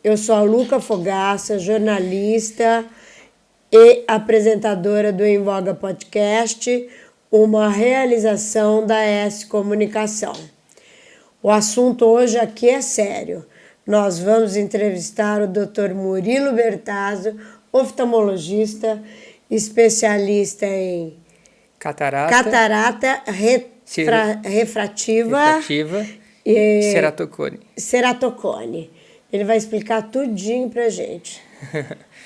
Eu sou a Luca Fogaça, jornalista e apresentadora do Em Voga Podcast, uma realização da S Comunicação. O assunto hoje aqui é sério. Nós vamos entrevistar o Dr. Murilo Bertazzo, oftalmologista, especialista em catarata refrativa e ceratocone. Ele vai explicar tudinho pra gente.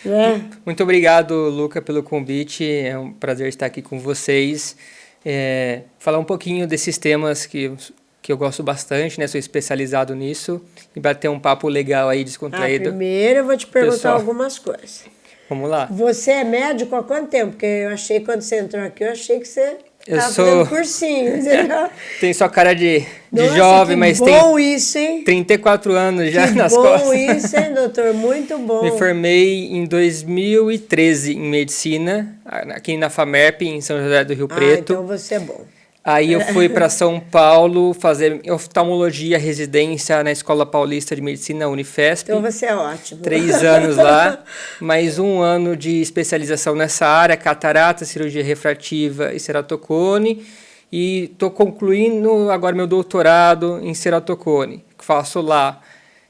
Né? Muito obrigado, Luca, pelo convite. É um prazer estar aqui com vocês. Falar um pouquinho desses temas que eu gosto bastante, né? Sou especializado nisso. E bater um papo legal aí, descontraído. Primeiro eu vou te perguntar algumas coisas. Vamos lá. Você é médico há quanto tempo? Porque eu achei, quando você entrou aqui, eu achei que você estava fazendo cursinho. Tem só cara de Nossa, jovem, mas tem isso, hein? 34 anos já nas costas. Bom isso, hein, doutor? Muito bom. Me formei em 2013 em medicina, aqui na FAMERP, em São José do Rio Preto. Então você é bom. Aí eu fui para São Paulo fazer oftalmologia, residência na Escola Paulista de Medicina, Unifesp. Então você é ótimo. 3 anos lá, mais 1 ano de especialização nessa área, catarata, cirurgia refrativa e ceratocone. E estou concluindo agora meu doutorado em ceratocone, que faço lá.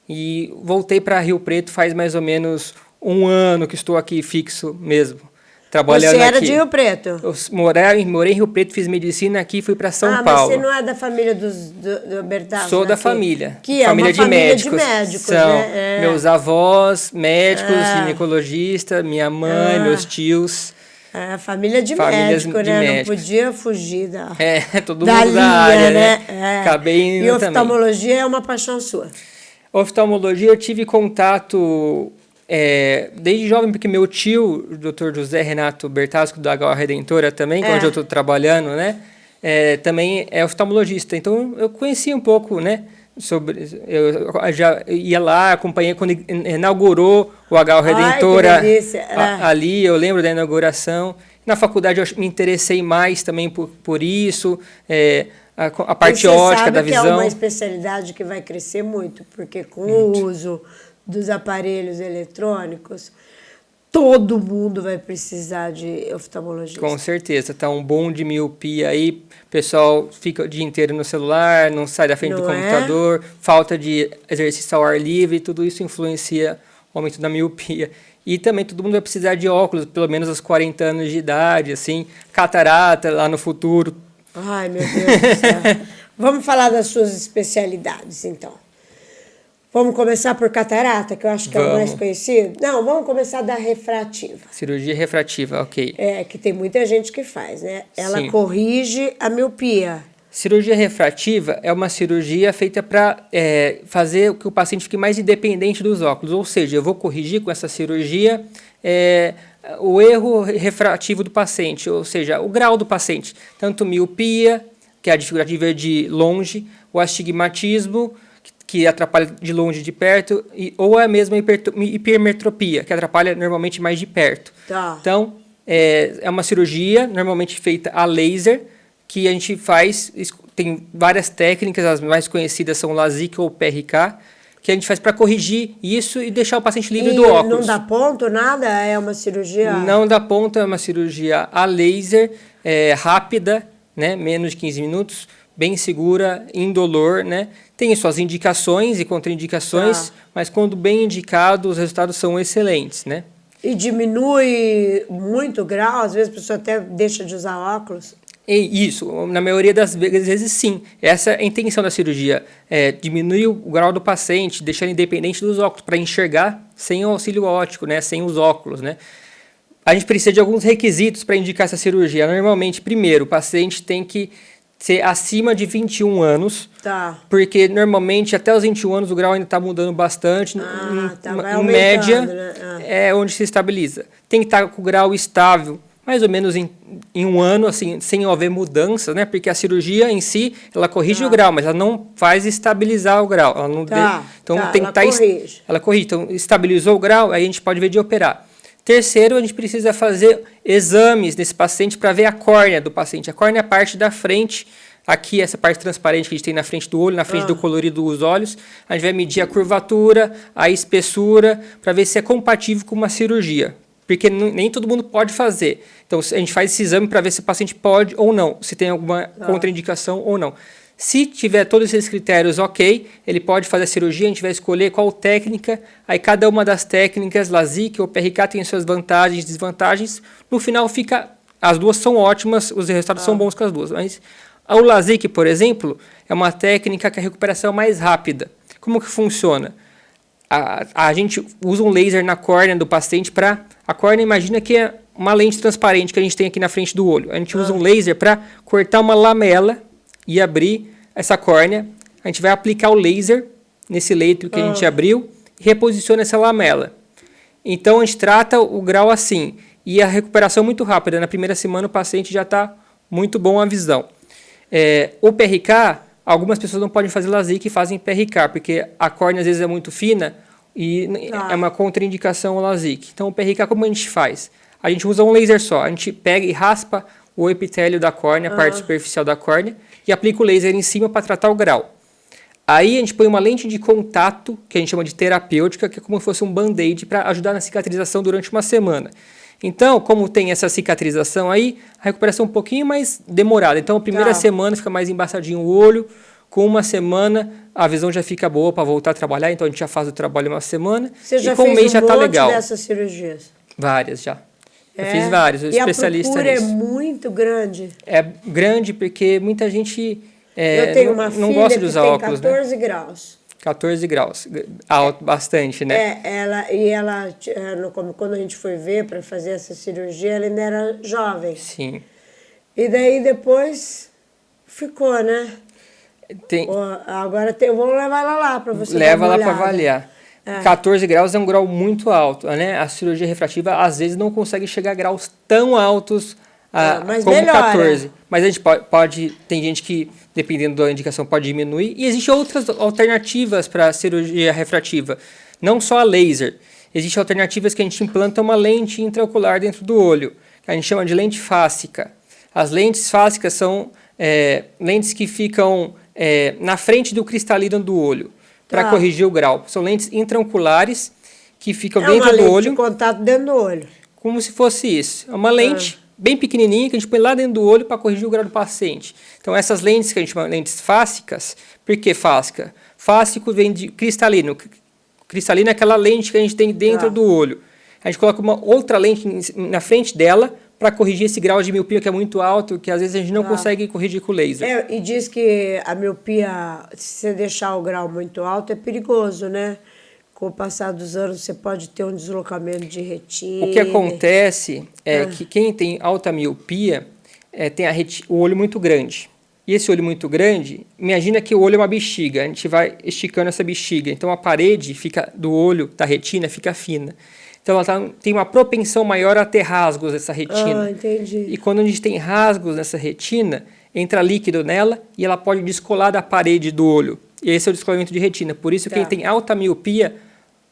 E voltei para Rio Preto faz mais ou menos 1 ano que estou aqui fixo mesmo. Trabalhando você era aqui. De Rio Preto? Eu morei em Rio Preto, fiz medicina aqui e fui para São Paulo. Mas você não é da família do Bertazzo? Sou da família. Que é família uma família de médicos. São né? Meus avós, médicos, ginecologistas, minha mãe, meus tios. Família de médico, né? Médico. Não podia fugir todo mundo da área, né? Acabei indo e oftalmologia também. É uma paixão sua? Oftalmologia eu tive contato... desde jovem, porque meu tio, o Dr. José Renato Bertazzo, da HO Redentora também, onde eu estou trabalhando, né? Também é oftalmologista. Então, eu conhecia um pouco, né? Eu já ia lá, acompanhei quando inaugurou o HO Redentora. Ali, eu lembro da inauguração. Na faculdade, eu me interessei mais também por isso, a parte ótica da visão. É uma especialidade que vai crescer muito, porque com o uso dos aparelhos eletrônicos, todo mundo vai precisar de oftalmologista. Com certeza, tá um boom de miopia aí, o pessoal fica o dia inteiro no celular, não sai da frente do computador, falta de exercício ao ar livre, tudo isso influencia o aumento da miopia. E também todo mundo vai precisar de óculos, pelo menos aos 40 anos de idade, assim, catarata lá no futuro. Ai, meu Deus do céu. Vamos falar das suas especialidades, então. Vamos começar por catarata, que eu acho que é o mais conhecido? Não, vamos começar da refrativa. Cirurgia refrativa, ok. Que tem muita gente que faz, né? Ela corrige a miopia. Cirurgia refrativa é uma cirurgia feita para fazer com que o paciente fique mais independente dos óculos. Ou seja, eu vou corrigir com essa cirurgia o erro refrativo do paciente, ou seja, o grau do paciente. Tanto miopia, que é a dificuldade de ver de longe, o astigmatismo, que atrapalha de longe e de perto, ou a mesma hipermetropia, que atrapalha normalmente mais de perto. Então, é uma cirurgia normalmente feita a laser, que a gente faz, tem várias técnicas, as mais conhecidas são o LASIK ou o PRK, que a gente faz para corrigir isso e deixar o paciente livre do óculos. Não dá ponto, nada? É uma cirurgia... Não dá ponto, é uma cirurgia a laser, rápida, né, menos de 15 minutos, bem segura, indolor, né? Tem suas indicações e contraindicações, mas quando bem indicado, os resultados são excelentes, né? E diminui muito o grau? Às vezes a pessoa até deixa de usar óculos? Isso, na maioria das vezes sim. Essa é a intenção da cirurgia, diminuir o grau do paciente, deixar ele independente dos óculos, para enxergar sem o auxílio óptico, né? Sem os óculos, né? A gente precisa de alguns requisitos para indicar essa cirurgia. Normalmente, primeiro, o paciente tem que ser acima de 21 anos, porque normalmente até os 21 anos o grau ainda está mudando bastante, em média, né? É onde se estabiliza. Tem que estar com o grau estável, mais ou menos em 1 ano, assim, sem haver mudanças, né? Porque a cirurgia em si, ela corrige o grau, mas ela não faz estabilizar o grau. Ela não então tem que corrige. Ela corrige. Então, estabilizou o grau, aí a gente pode ver de operar. Terceiro, a gente precisa fazer exames nesse paciente para ver a córnea do paciente. A córnea é a parte da frente Aqui, essa parte transparente que a gente tem na frente do olho, na frente do colorido dos olhos. A gente vai medir a curvatura, a espessura, para ver se é compatível com uma cirurgia. Porque nem todo mundo pode fazer. Então, a gente faz esse exame para ver se o paciente pode ou não, se tem alguma contraindicação ou não. Se tiver todos esses critérios ok, ele pode fazer a cirurgia, a gente vai escolher qual técnica, aí cada uma das técnicas, LASIK ou PRK, tem suas vantagens e desvantagens. No final, as duas são ótimas, os resultados são bons com as duas, mas... O LASIK, por exemplo, é uma técnica que a recuperação é mais rápida. Como que funciona? A gente usa um laser na córnea do paciente para... A córnea, imagina que é uma lente transparente que a gente tem aqui na frente do olho. A gente usa um laser para cortar uma lamela e abrir essa córnea. A gente vai aplicar o laser nesse leito que a gente abriu e reposiciona essa lamela. Então, a gente trata o grau assim. E a recuperação é muito rápida. Na primeira semana, o paciente já está muito bom a visão. O PRK, algumas pessoas não podem fazer LASIK e fazem PRK, porque a córnea às vezes é muito fina e é uma contraindicação ao LASIK. Então, o PRK, como a gente faz? A gente usa um laser só, a gente pega e raspa o epitélio da córnea, a parte superficial da córnea, e aplica o laser em cima para tratar o grau. Aí a gente põe uma lente de contato, que a gente chama de terapêutica, que é como se fosse um band-aid para ajudar na cicatrização durante uma semana. Então, como tem essa cicatrização aí, a recuperação é um pouquinho mais demorada. Então, a primeira semana fica mais embaçadinho o olho. Com uma semana, a visão já fica boa para voltar a trabalhar. Então, a gente já faz o trabalho uma semana. Você já e com fez um mês já tá legal. dessas cirurgias? Várias já. Eu fiz vários, eu sou especialista nisso. E a procura é muito grande? É grande porque muita gente eu tenho uma filha não gosta de usar que óculos, tem 14 graus. 14 graus, alto bastante, né? Quando a gente foi ver para fazer essa cirurgia, ela ainda era jovem. Sim. E daí depois ficou, né? Agora vamos levar ela lá para você Leva dar uma lá para olhada. avaliar. 14 graus é um grau muito alto, né? A cirurgia refrativa às vezes não consegue chegar a graus tão altos mas como melhora. 14. Mas a gente pode, tem gente que, dependendo da indicação, pode diminuir. E existem outras alternativas para a cirurgia refrativa, não só a laser. Existem alternativas que a gente implanta uma lente intraocular dentro do olho, que a gente chama de lente fáscica. As lentes fáscicas são lentes que ficam na frente do cristalino do olho, para corrigir o grau. São lentes intraoculares que ficam dentro do olho. É uma lente de contato dentro do olho. Como se fosse isso. É uma lente bem pequenininha que a gente põe lá dentro do olho para corrigir o grau do paciente. Então, essas lentes que a gente chama de lentes fáscicas, por que fáscica? Fáscico vem de cristalino. Cristalino é aquela lente que a gente tem dentro do olho. A gente coloca uma outra lente na frente dela para corrigir esse grau de miopia que é muito alto, que às vezes a gente não consegue corrigir com laser. E diz que a miopia, se você deixar o grau muito alto, é perigoso, né? Com o passar dos anos, você pode ter um deslocamento de retina. O que acontece é que quem tem alta miopia tem o olho muito grande. E esse olho muito grande, imagina que o olho é uma bexiga, a gente vai esticando essa bexiga. Então, a parede do olho, da retina, fica fina. Então, ela tem uma propensão maior a ter rasgos nessa retina. Entendi. E quando a gente tem rasgos nessa retina, entra líquido nela e ela pode descolar da parede do olho. E esse é o descolamento de retina. Por isso, quem tem alta miopia,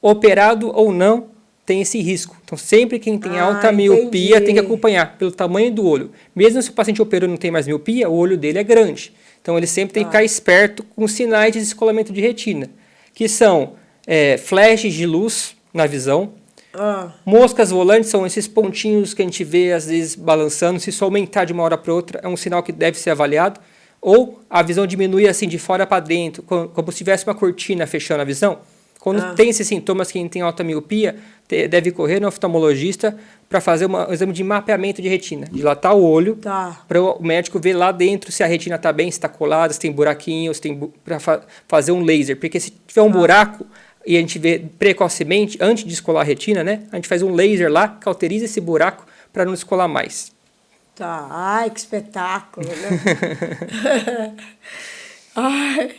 operado ou não, tem esse risco. Então, sempre quem tem alta miopia tem que acompanhar pelo tamanho do olho. Mesmo se o paciente operou e não tem mais miopia, o olho dele é grande. Então, ele sempre tem que ficar esperto com sinais de descolamento de retina, que são flashes de luz na visão. Moscas volantes são esses pontinhos que a gente vê, às vezes, balançando. Se isso aumentar de uma hora para outra, é um sinal que deve ser avaliado. Ou a visão diminui assim de fora para dentro, como se tivesse uma cortina fechando a visão. Quando tem esses sintomas, quem tem alta miopia deve correr no oftalmologista para fazer um exame de mapeamento de retina, dilatar o olho, para o médico ver lá dentro se a retina está bem, se está colada, se tem buraquinhos, para fazer um laser. Porque se tiver um buraco e a gente vê precocemente, antes de descolar a retina, né, a gente faz um laser lá, cauteriza esse buraco para não descolar mais. Ai, que espetáculo, né? Ai.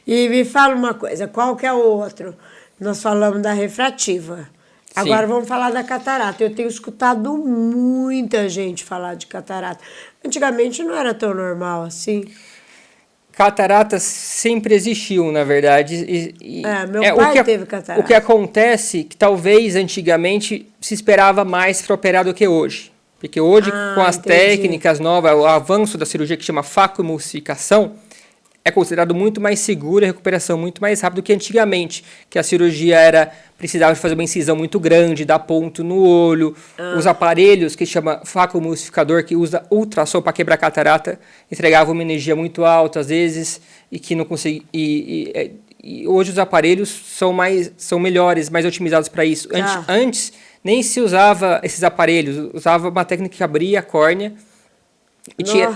E me fala uma coisa, qual que é o outro? Nós falamos da refrativa. Agora vamos falar da catarata. Eu tenho escutado muita gente falar de catarata. Antigamente não era tão normal assim. Catarata sempre existiu, na verdade. Meu pai teve catarata. O que acontece é que talvez antigamente se esperava mais para operar do que hoje. Porque hoje, com as entendi. técnicas novas, o avanço da cirurgia que chama facoemulsificação, é considerado muito mais seguro e a recuperação muito mais rápida do que antigamente, que a cirurgia precisava de fazer uma incisão muito grande, dar ponto no olho. Os aparelhos que chama facoemulsificador, que usa ultrassom para quebrar catarata, entregavam uma energia muito alta às vezes e que não conseguia. E hoje os aparelhos são melhores, mais otimizados para isso. Antes nem se usava esses aparelhos, usava uma técnica que abria a córnea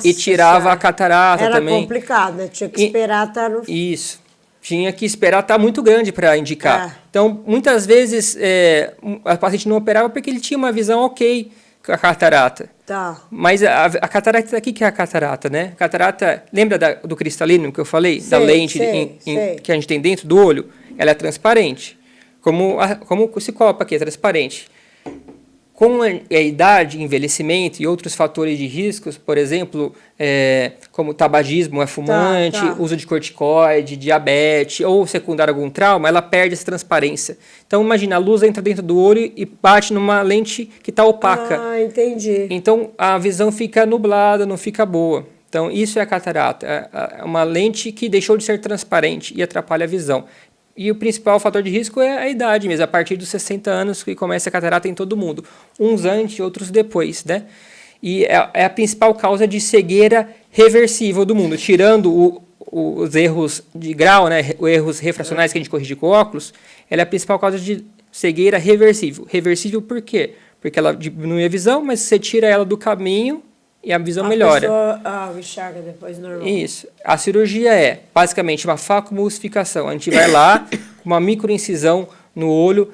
e tirava a catarata também. Era complicado, né? Tinha que esperar estar no... Isso. Tinha que esperar estar muito grande para indicar. Então, muitas vezes, a paciente não operava porque ele tinha uma visão ok com a catarata. Tá. Mas a catarata, o que é a catarata, né? A catarata, lembra do cristalino que eu falei? Da lente que a gente tem dentro do olho? Ela é transparente. Como esse copo aqui é transparente. Com a idade, envelhecimento e outros fatores de riscos, por exemplo, como tabagismo, fumante, uso de corticoide, diabetes ou secundário a algum trauma, ela perde essa transparência. Então, imagina, a luz entra dentro do olho e bate numa lente que está opaca. Ah, entendi. Então, a visão fica nublada, não fica boa. Então, isso é a catarata. É uma lente que deixou de ser transparente e atrapalha a visão. E o principal fator de risco é a idade mesmo, a partir dos 60 anos que começa a catarata em todo mundo. Uns antes, outros depois, né? E é a principal causa de cegueira reversível do mundo. Tirando os erros de grau, né? Os erros refracionais que a gente corrige com óculos, ela é a principal causa de cegueira reversível. Reversível por quê? Porque ela diminui a visão, mas você tira ela do caminho e a visão melhora. A pessoa enxerga depois normal. Isso. A cirurgia é basicamente uma facoemulsificação. A gente vai lá com uma microincisão no olho,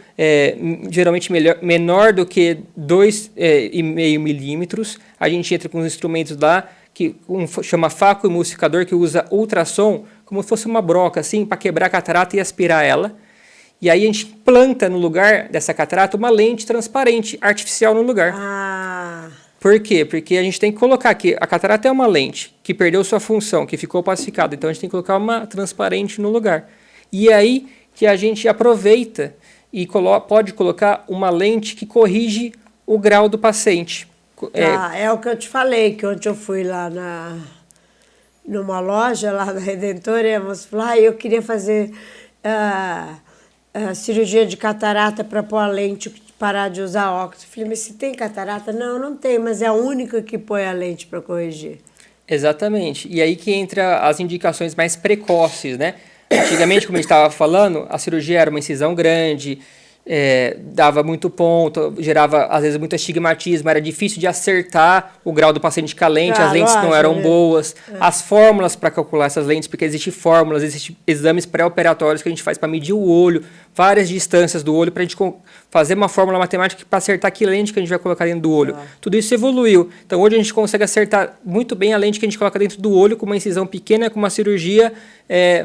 geralmente menor do que 2,5 milímetros. A gente entra com os instrumentos lá, que chama facoemulsificador, que usa ultrassom, como se fosse uma broca, assim, para quebrar a catarata e aspirar ela. E aí a gente planta no lugar dessa catarata uma lente transparente, artificial no lugar. Por quê? Porque a gente tem que colocar aqui, a catarata é uma lente que perdeu sua função, que ficou opacificada, então a gente tem que colocar uma transparente no lugar. E é aí que a gente aproveita e pode colocar uma lente que corrige o grau do paciente. É o que eu te falei, que ontem eu fui lá numa loja lá da Redentor, e a moça falou, eu queria fazer cirurgia de catarata para pôr a lente, parar de usar óculos. Eu falei, mas se tem catarata? Não, não tem, mas é a única que põe a lente para corrigir. Exatamente. E aí que entra as indicações mais precoces, né? Antigamente, como a gente estava falando, a cirurgia era uma incisão grande, dava muito ponto, gerava, às vezes, muito astigmatismo, era difícil de acertar o grau do paciente com a lente, as lentes não eram boas. As fórmulas para calcular essas lentes, porque existem fórmulas, existem exames pré-operatórios que a gente faz para medir o olho, várias distâncias do olho, para a gente fazer uma fórmula matemática para acertar que lente que a gente vai colocar dentro do olho. Tudo isso evoluiu. Então, hoje a gente consegue acertar muito bem a lente que a gente coloca dentro do olho com uma incisão pequena, com uma cirurgia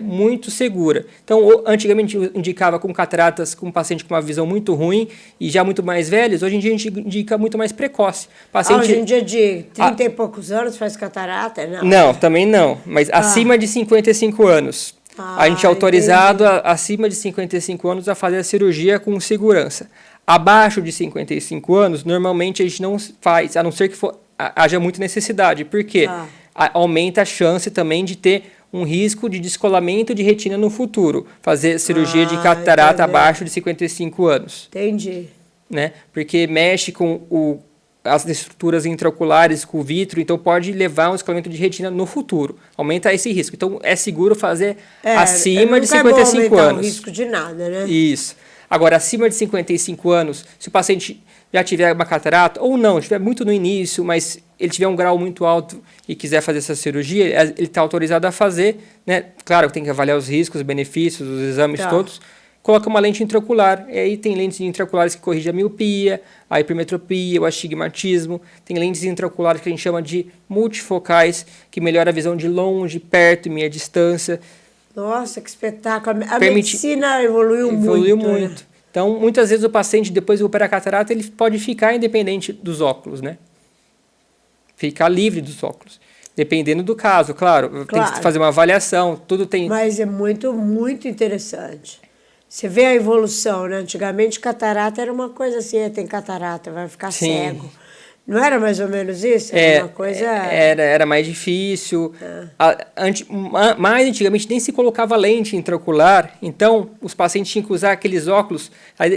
muito segura. Então, antigamente indicava com cataratas com um paciente com uma visão muito ruim e já muito mais velhos. Hoje em dia a gente indica muito mais precoce. Hoje em dia de 30 e poucos anos faz catarata? Não, também não. Mas acima de 55 anos. A gente é autorizado acima de 55 anos a fazer a cirurgia com segurança. Abaixo de 55 anos, normalmente a gente não faz, a não ser que haja muita necessidade. Por quê? Aumenta a chance também de ter um risco de descolamento de retina no futuro. Fazer cirurgia de catarata abaixo de 55 anos. Entendi. Né? Porque mexe com as estruturas intraoculares, com o vítreo, então pode levar a um descolamento de retina no futuro. Aumenta esse risco. Então, é seguro fazer acima de 55 anos. Não é risco de nada, né? Isso. Agora, acima de 55 anos, se o paciente já tiver uma catarata, ou não, estiver muito no início, mas ele tiver um grau muito alto e quiser fazer essa cirurgia, ele está autorizado a fazer, né? Claro que tem que avaliar os riscos, os benefícios, os exames todos. Coloca uma lente intraocular, e aí tem lentes intraoculares que corrigem a miopia, a hipermetropia, o astigmatismo. Tem lentes intraoculares que a gente chama de multifocais, que melhora a visão de longe, perto e meia distância. Nossa, que espetáculo. A medicina evoluiu muito. Né? Então, muitas vezes o paciente, depois de operar a catarata, ele pode ficar independente dos óculos, né? Ficar livre dos óculos. Dependendo do caso, claro. Tem que fazer uma avaliação, tudo tem... Mas é muito, muito interessante. Você vê a evolução, né? Antigamente, catarata era uma coisa assim, tem catarata, vai ficar cego. Não era mais ou menos isso? Era uma coisa... Era mais difícil. Mais antigamente nem se colocava lente intraocular, então os pacientes tinham que usar aqueles óculos,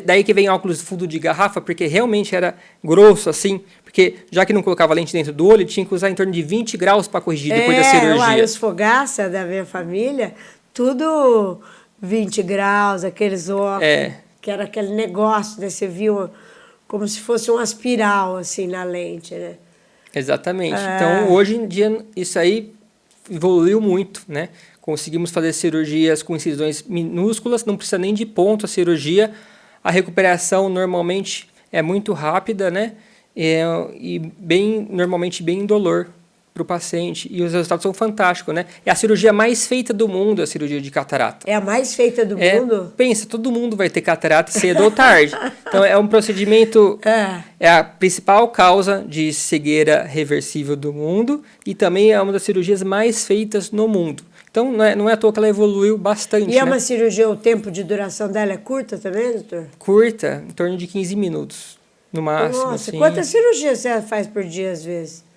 daí que vem óculos fundo de garrafa, porque realmente era grosso assim, porque já que não colocava lente dentro do olho, tinha que usar em torno de 20 graus para corrigir depois da cirurgia. Os Fogaça da minha família, tudo 20 graus, aqueles óculos, que era aquele negócio, né? Você viu como se fosse uma espiral, assim, na lente, né? Exatamente. Então, hoje em dia, isso aí evoluiu muito, né? Conseguimos fazer cirurgias com incisões minúsculas, não precisa nem de ponto a cirurgia. A recuperação, normalmente, é muito rápida, né? Normalmente bem indolor para o paciente. E os resultados são fantásticos, né? É a cirurgia mais feita do mundo, a cirurgia de catarata. É a mais feita do mundo? Pensa, todo mundo vai ter catarata cedo ou tarde. Então, é um procedimento... É a principal causa de cegueira reversível do mundo e também é uma das cirurgias mais feitas no mundo. Então, não é à toa que ela evoluiu bastante. E é uma cirurgia, o tempo de duração dela é curta também, doutor? Curta, em torno de 15 minutos, no máximo. Nossa, assim. quantas cirurgias você faz por dia, às vezes?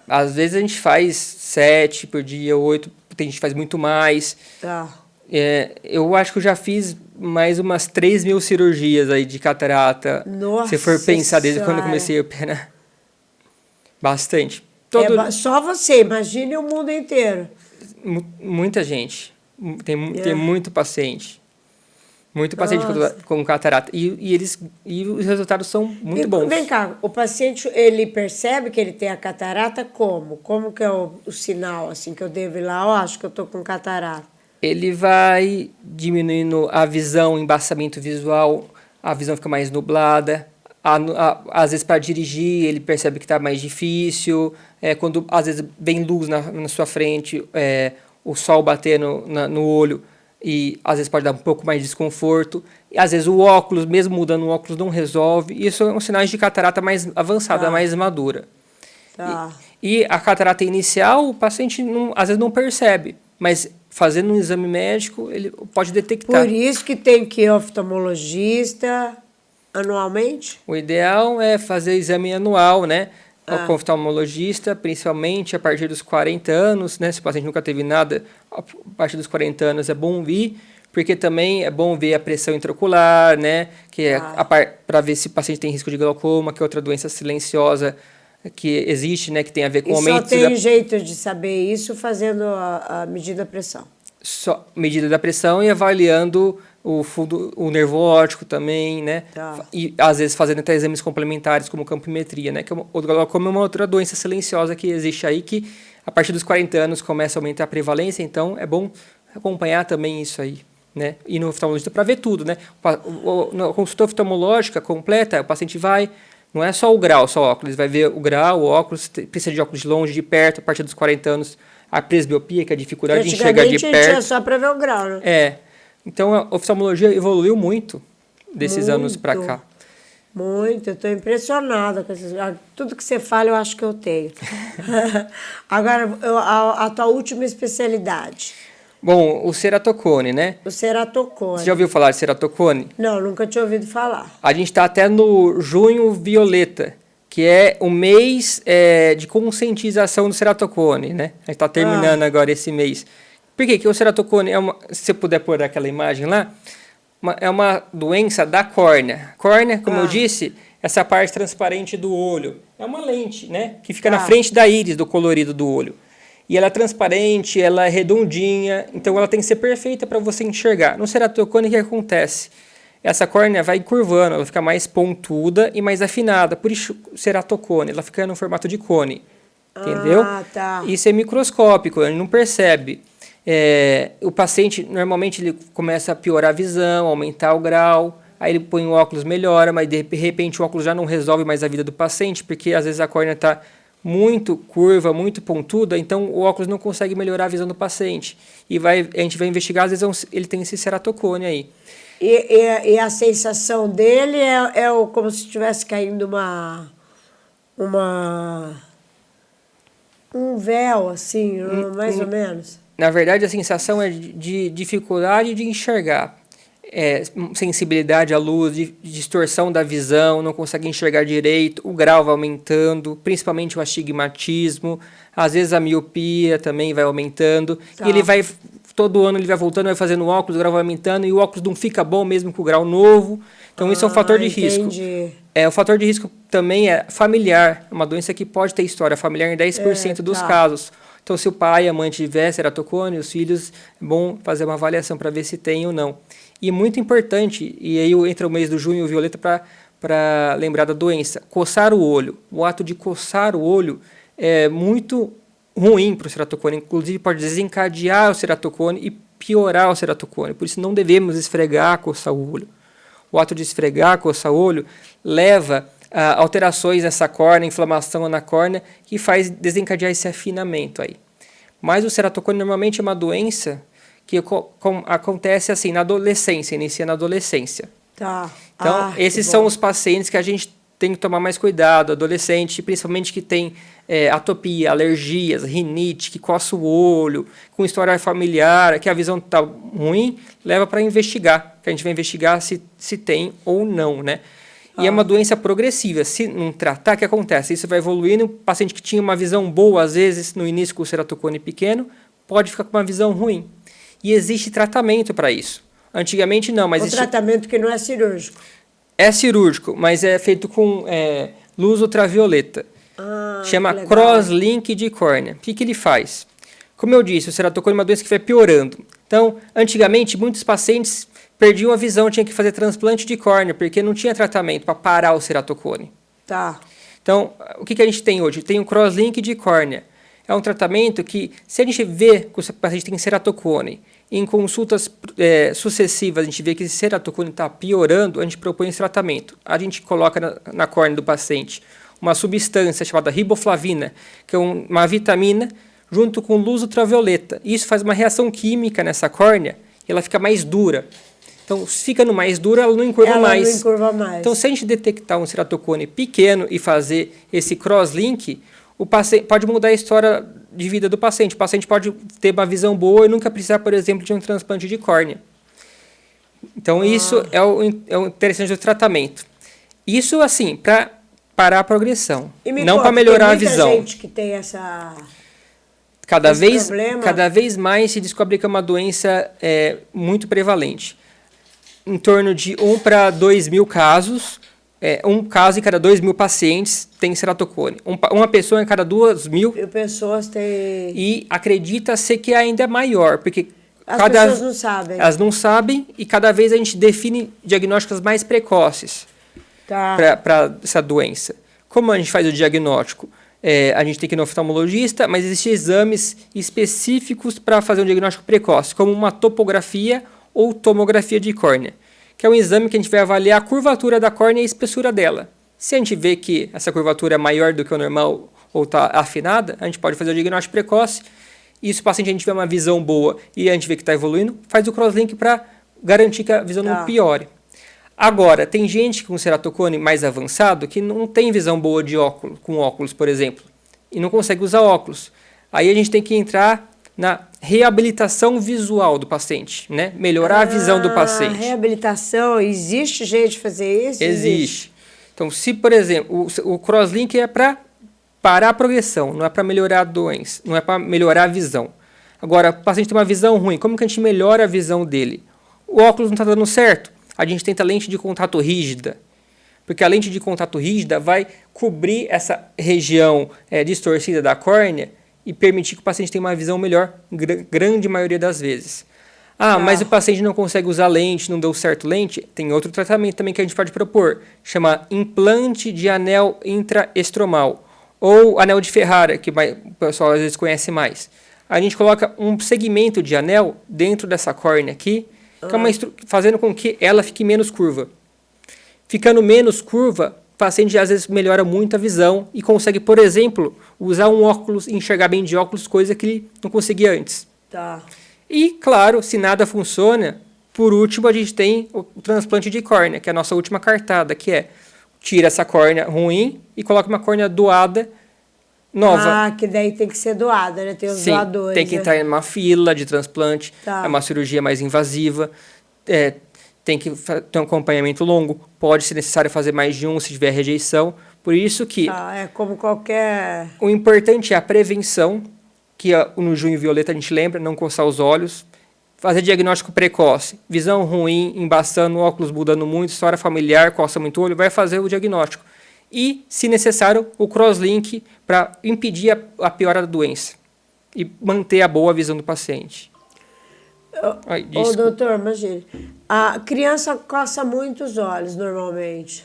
Às vezes a gente faz 7 por dia, 8, tem gente que faz muito mais. Tá. Eu acho que eu já fiz mais umas 3.000 cirurgias aí de catarata. Nossa Se for pensar desde Senhora. quando eu comecei a operar. Bastante. Só você, imagine o mundo inteiro. Muita gente. Tem muito paciente. Muito paciente com catarata. E os resultados são muito bons. Vem cá, o paciente, ele percebe que ele tem a catarata como? Como que é o sinal, assim, que eu devo ir lá? Acho que eu tô com catarata. Ele vai diminuindo a visão, embaçamento visual, a visão fica mais nublada. Às vezes, para dirigir, ele percebe que está mais difícil. Quando, às vezes, vem luz na sua frente, o sol batendo no olho, e às vezes pode dar um pouco mais de desconforto. E às vezes o óculos, mesmo mudando o óculos, não resolve. Isso são sinais de catarata mais avançada, mais madura. Tá. E a catarata inicial, o paciente às vezes não percebe, mas fazendo um exame médico, ele pode detectar. Por isso que tem que ir ao oftalmologista anualmente? O ideal é fazer exame anual, né? Com o oftalmologista, principalmente a partir dos 40 anos, né? Se o paciente nunca teve nada, a partir dos 40 anos é bom vir, porque também é bom ver a pressão intraocular, né? Que é para ver se o paciente tem risco de glaucoma, que é outra doença silenciosa que existe, né? Que tem a ver com o aumento... Só tem jeito de saber isso fazendo a medida da pressão? Só medida da pressão e avaliando o nervo óptico também, né? Tá. E às vezes fazendo até exames complementares como campimetria, né? Que o glaucoma é uma outra doença silenciosa que existe aí, que a partir dos 40 anos começa a aumentar a prevalência, então é bom acompanhar também isso aí, né? E no oftalmologista para ver tudo, né? Na consulta oftalmológica completa, o paciente vai, não é só o grau, só o óculos, vai ver o grau, o óculos, precisa de óculos de longe, de perto, a partir dos 40 anos, a presbiopia, que é a dificuldade de enxergar de perto. Tinha só para ver o grau, né? Então, a oftalmologia evoluiu muito desses anos para cá. Muito, eu estou impressionada com essas... Tudo que você fala, eu acho que eu tenho. Agora, a tua última especialidade. Bom, o ceratocone, né? O ceratocone. Você já ouviu falar de ceratocone? Não, nunca tinha ouvido falar. A gente está até no Junho Violeta, que é o mês de conscientização do ceratocone, né? A gente está terminando agora esse mês. Por quê? Que o ceratocone se você puder pôr aquela imagem lá, é uma doença da córnea. Córnea, como eu disse, essa parte transparente do olho. É uma lente, né? Que fica na frente da íris, do colorido do olho. E ela é transparente, ela é redondinha, então ela tem que ser perfeita para você enxergar. No ceratocone, o que acontece? Essa córnea vai curvando, ela fica mais pontuda e mais afinada. Por isso, ceratocone, ela fica no formato de cone. Entendeu? Tá. Isso é microscópico, ele não percebe. O paciente, normalmente, ele começa a piorar a visão, aumentar o grau, aí ele põe o óculos, melhora, mas de repente o óculos já não resolve mais a vida do paciente, porque às vezes a córnea está muito curva, muito pontuda, então o óculos não consegue melhorar a visão do paciente. E a gente vai investigar, às vezes ele tem esse ceratocone aí. E a sensação dele como se estivesse caindo um véu, assim, mais ou menos. Na verdade, a sensação é de dificuldade de enxergar. sensibilidade à luz, distorção da visão, não consegue enxergar direito, o grau vai aumentando, principalmente o astigmatismo, às vezes a miopia também vai aumentando, e ele vai, todo ano ele vai voltando, vai fazendo óculos, o grau vai aumentando, e o óculos não fica bom mesmo com o grau novo, então isso é um fator de risco. O fator de risco também é familiar, uma doença que pode ter história familiar em 10% dos casos. Então, se o pai e a mãe tiver ceratocone, os filhos, é bom fazer uma avaliação para ver se tem ou não. E muito importante, e aí entra o mês do junho violeta para lembrar da doença, coçar o olho. O ato de coçar o olho é muito ruim para o ceratocone, inclusive pode desencadear o ceratocone e piorar o ceratocone. Por isso não devemos esfregar, coçar o olho. O ato de esfregar, coçar o olho, leva a alterações nessa córnea, inflamação na córnea, que faz desencadear esse afinamento aí. Mas o ceratocone normalmente é uma doença que acontece assim na adolescência, inicia na adolescência. Então, esses são os pacientes que a gente tem que tomar mais cuidado, adolescente, principalmente que tem atopia, alergias, rinite, que coça o olho, com história familiar, que a visão está ruim, leva para investigar, que a gente vai investigar se tem ou não, né? E é uma doença progressiva. Se não tratar, o que acontece? Isso vai evoluindo. O paciente que tinha uma visão boa, às vezes, no início com o ceratocone pequeno, pode ficar com uma visão ruim. E existe tratamento para isso. Antigamente, não. Mas tratamento que não é cirúrgico. É cirúrgico, mas é feito com luz ultravioleta. Chama crosslink de córnea. O que ele faz? Como eu disse, o ceratocone é uma doença que vai piorando. Então, antigamente, muitos pacientes perdiam a visão, tinha que fazer transplante de córnea, porque não tinha tratamento para parar o ceratocone. Então, o que a gente tem hoje? Tem o crosslink de córnea. É um tratamento que, se a gente vê que o paciente tem ceratocone, em consultas sucessivas a gente vê que esse ceratocone está piorando, a gente propõe esse tratamento. A gente coloca na córnea do paciente uma substância chamada riboflavina, que é uma vitamina, junto com luz ultravioleta. Isso faz uma reação química nessa córnea e ela fica mais dura. Então, ficando mais dura, ela não encurva mais. Então, se a gente detectar um ceratocone pequeno e fazer esse crosslink, o paciente pode mudar a história de vida do paciente. O paciente pode ter uma visão boa e nunca precisar, por exemplo, de um transplante de córnea. Então, isso é o interessante do tratamento. Isso, assim, para parar a progressão, não para melhorar a visão. Tem muita gente que tem essa... Cada vez mais se descobre que é uma doença muito prevalente. Em torno de 1 para 2 mil casos, um caso em cada 2 mil pacientes tem ceratocone. Uma pessoa em cada 2 mil. E pessoas têm... E acredita-se que ainda é maior, porque as pessoas não sabem. Elas não sabem e cada vez a gente define diagnósticos mais precoces para essa doença. Como a gente faz o diagnóstico? A gente tem que ir no oftalmologista, mas existem exames específicos para fazer um diagnóstico precoce, como uma topografia ou tomografia de córnea, que é um exame que a gente vai avaliar a curvatura da córnea e a espessura dela. Se a gente vê que essa curvatura é maior do que o normal ou está afinada, a gente pode fazer o diagnóstico precoce, e se o paciente a gente tiver uma visão boa e a gente vê que está evoluindo, faz o crosslink para garantir que a visão não piore. Agora, tem gente com ceratocone mais avançado que não tem visão boa de óculos, com óculos, por exemplo, e não consegue usar óculos. Aí a gente tem que entrar na reabilitação visual do paciente, né? Melhorar a visão do paciente. Reabilitação, existe jeito de fazer isso? Existe. Então, se, por exemplo, o crosslink é para parar a progressão, não é para melhorar a doença, não é para melhorar a visão. Agora, o paciente tem uma visão ruim, como que a gente melhora a visão dele? O óculos não está dando certo, a gente tenta lente de contato rígida, porque a lente de contato rígida vai cobrir essa região distorcida da córnea e permitir que o paciente tenha uma visão melhor, grande maioria das vezes. Mas o paciente não consegue usar lente, não deu certo lente, tem outro tratamento também que a gente pode propor, chama implante de anel intraestromal, ou anel de Ferrara, que o pessoal às vezes conhece mais. A gente coloca um segmento de anel dentro dessa córnea aqui, que fazendo com que ela fique menos curva. Ficando menos curva, o paciente às vezes melhora muito a visão e consegue, por exemplo, usar um óculos, enxergar bem de óculos, coisa que ele não conseguia antes. E, claro, se nada funciona, por último a gente tem o transplante de córnea, que é a nossa última cartada, que é tira essa córnea ruim e coloca uma córnea doada nova. Que daí tem que ser doada, né? Tem os doadores. Tem que entrar em uma fila de transplante, é uma cirurgia mais invasiva. tem que ter um acompanhamento longo, pode ser necessário fazer mais de um se tiver rejeição. Por isso que É como qualquer... o importante é a prevenção, que no junho violeta a gente lembra, não coçar os olhos, fazer diagnóstico precoce, visão ruim, embaçando, óculos mudando muito, história familiar, coça muito o olho, vai fazer o diagnóstico. E, se necessário, o crosslink para impedir a piora da doença e manter a boa visão do paciente. Ô, doutor, imagine, a criança coça muito os olhos normalmente.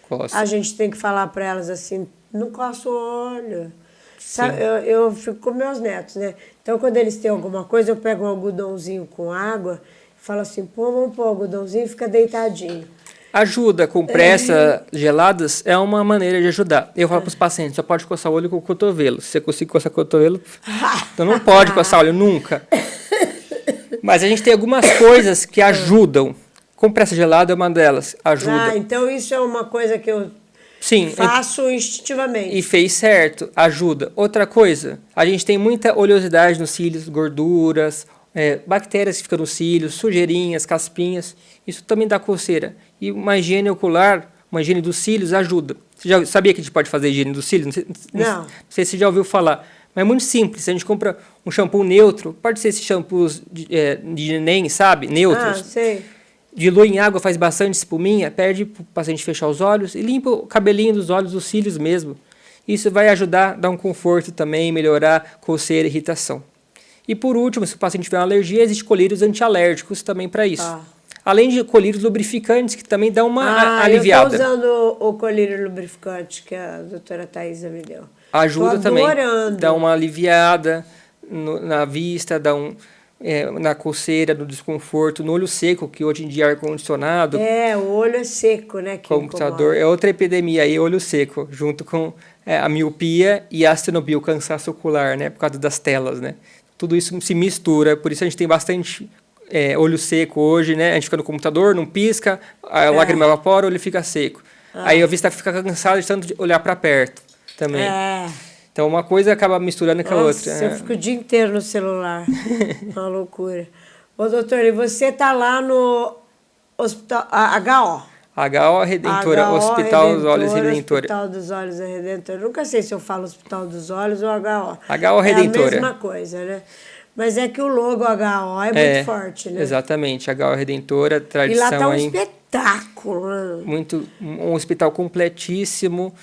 Coça. A gente tem que falar para elas assim, não coça o olho. Sabe, eu fico com meus netos, né? Então, quando eles têm alguma coisa, eu pego um algodãozinho com água e falo assim, pô, vamos pôr o algodãozinho e fica deitadinho. Ajuda, compressa geladas é uma maneira de ajudar. Eu falo para os pacientes, só pode coçar o olho com o cotovelo. Se você conseguir coçar o cotovelo, então não pode coçar o olho nunca. Mas a gente tem algumas coisas que ajudam. Compressa gelada é uma delas, ajuda. Então isso é uma coisa que eu Sim, faço instintivamente. E fez certo, ajuda. Outra coisa, a gente tem muita oleosidade nos cílios, gorduras, bactérias que ficam nos cílios, sujeirinhas, caspinhas. Isso também dá coceira. E uma higiene ocular, uma higiene dos cílios ajuda. Você já sabia que a gente pode fazer higiene dos cílios? Não sei se você já ouviu falar. Mas é muito simples. A gente compra um shampoo neutro, pode ser esses shampoos de neném, sabe? Neutros. Sei. Dilui em água, faz bastante espuminha, pede para o paciente fechar os olhos e limpa o cabelinho dos olhos, os cílios mesmo. Isso vai ajudar, dar um conforto também, melhorar coceira e irritação. E por último, se o paciente tiver uma alergia, existem colírios antialérgicos também para isso. Além de colírios lubrificantes, que também dão uma aliviada. Eu estou usando o colírio lubrificante que a doutora Thaisa me deu. Ajuda também, dá uma aliviada na vista, dá na coceira, no desconforto, no olho seco, que hoje em dia é ar-condicionado. O olho é seco, né? Computador, é outra epidemia aí, olho seco, junto com a miopia e a astenopia, o cansaço ocular, né? Por causa das telas, né? Tudo isso se mistura, por isso a gente tem bastante olho seco hoje, né? A gente fica no computador, não pisca, a lágrima evapora, o olho fica seco. Aí a vista fica cansada de tanto olhar para perto também. Então, uma coisa acaba misturando com a outra. Eu fico o dia inteiro no celular. Uma loucura. Ô, doutor, e você está lá no hospital HO? HO Redentora, Hospital dos Olhos Redentora. Hospital dos Olhos Redentora. Nunca sei se eu falo Hospital dos Olhos ou HO. HO Redentora. É a mesma coisa, né? Mas é que o logo HO é muito forte, né? Exatamente. HO Redentora, tradição aí. E lá está um espetáculo. Né? Um hospital completíssimo.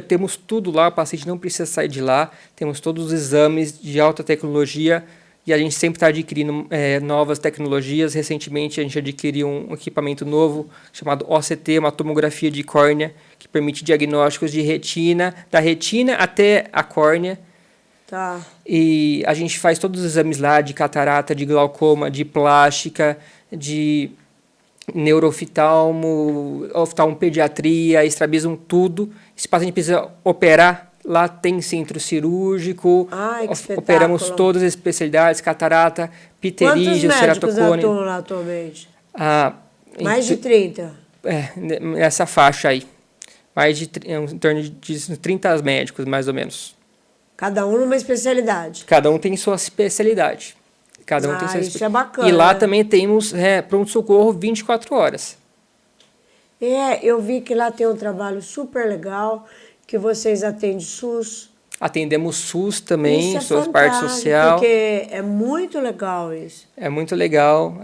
Temos tudo lá, o paciente não precisa sair de lá, temos todos os exames de alta tecnologia e a gente sempre está adquirindo novas tecnologias. Recentemente a gente adquiriu um equipamento novo chamado OCT, uma tomografia de córnea, que permite diagnósticos de retina, da retina até a córnea. E a gente faz todos os exames lá de catarata, de glaucoma, de plástica, de neurooftalmo, oftalmopediatria, estrabismo, tudo. Se o paciente precisa operar, lá tem centro cirúrgico, operamos todas as especialidades, catarata, pterígio, ceratocone. Quantos médicos atuam lá atualmente? Mais de 30? Nessa faixa aí. Em torno de 30 médicos, mais ou menos. Cada um numa especialidade? Cada um tem sua especialidade. Cada um tem sua isso é bacana. E lá também temos pronto-socorro 24 horas. Eu vi que lá tem um trabalho super legal, que vocês atendem SUS. Atendemos SUS também, SUS parte social. Porque é muito legal isso. É muito legal,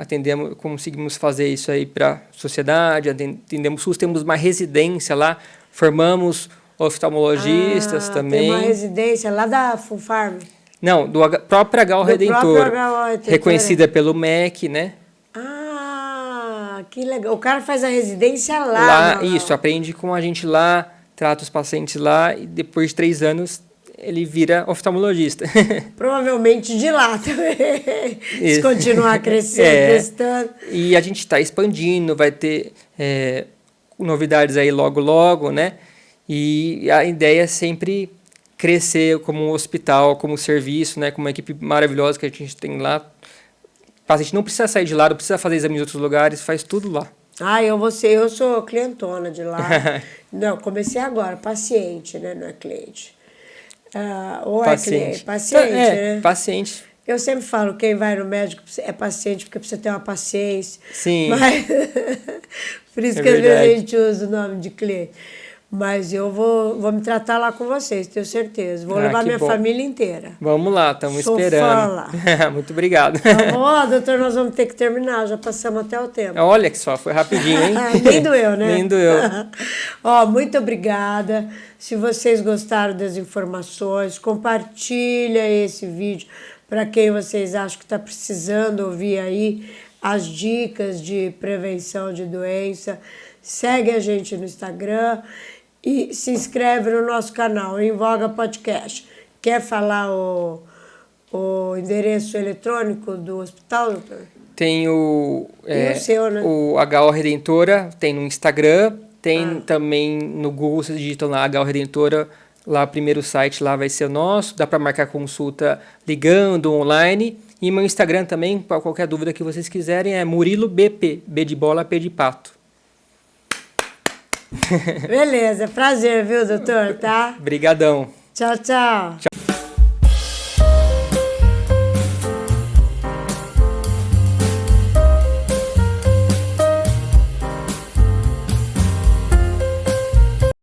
conseguimos fazer isso aí para a sociedade, atendemos SUS, temos uma residência lá, formamos oftalmologistas também. Tem uma residência lá da FUNFARM? Não, do próprio HO Redentora, reconhecida pelo MEC, né? Que legal. O cara faz a residência lá. Isso, aprende com a gente lá, trata os pacientes lá e depois de 3 anos ele vira oftalmologista. Provavelmente de lá também. Se continuar crescendo, testando. E a gente está expandindo, vai ter novidades aí logo, né? E a ideia é sempre crescer como um hospital, como um serviço, né? Como uma equipe maravilhosa que a gente tem lá. O paciente não precisa sair de lá, não precisa fazer exame em outros lugares, faz tudo lá. Eu sou clientona de lá. Não, comecei agora, paciente, né? Não é cliente. Ou paciente. É cliente, né? Paciente. Eu sempre falo, quem vai no médico é paciente porque precisa ter uma paciência. Sim. Mas por isso É que às vezes a verdade. gente usa o nome de cliente. Mas eu vou me tratar lá com vocês, tenho certeza. Vou Ah, levar que minha bom. família inteira. Vamos lá, estamos Sou esperando. fã lá. Muito obrigado. Tá bom? Ó, doutor, nós vamos ter que terminar, já passamos até o tempo. Olha que só, foi rapidinho, hein? Nem doeu, né? Nem doeu. Ó, muito obrigada. Se vocês gostaram das informações, compartilha esse vídeo para quem vocês acham que está precisando ouvir aí as dicas de prevenção de doença. Segue a gente no Instagram e se inscreve no nosso canal, Em Voga Podcast. Quer falar o endereço eletrônico do hospital, doutor? Tem o seu, né? o HO Redentora, tem no Instagram, tem também no Google, vocês digitam lá HO Redentora, lá o primeiro site lá vai ser o nosso, dá para marcar consulta ligando, online, e meu Instagram também, para qualquer dúvida que vocês quiserem, é Murilo BP, B de bola, P de pato. Beleza, prazer, viu, doutor, tá? Brigadão. Tchau, tchau. Tchau.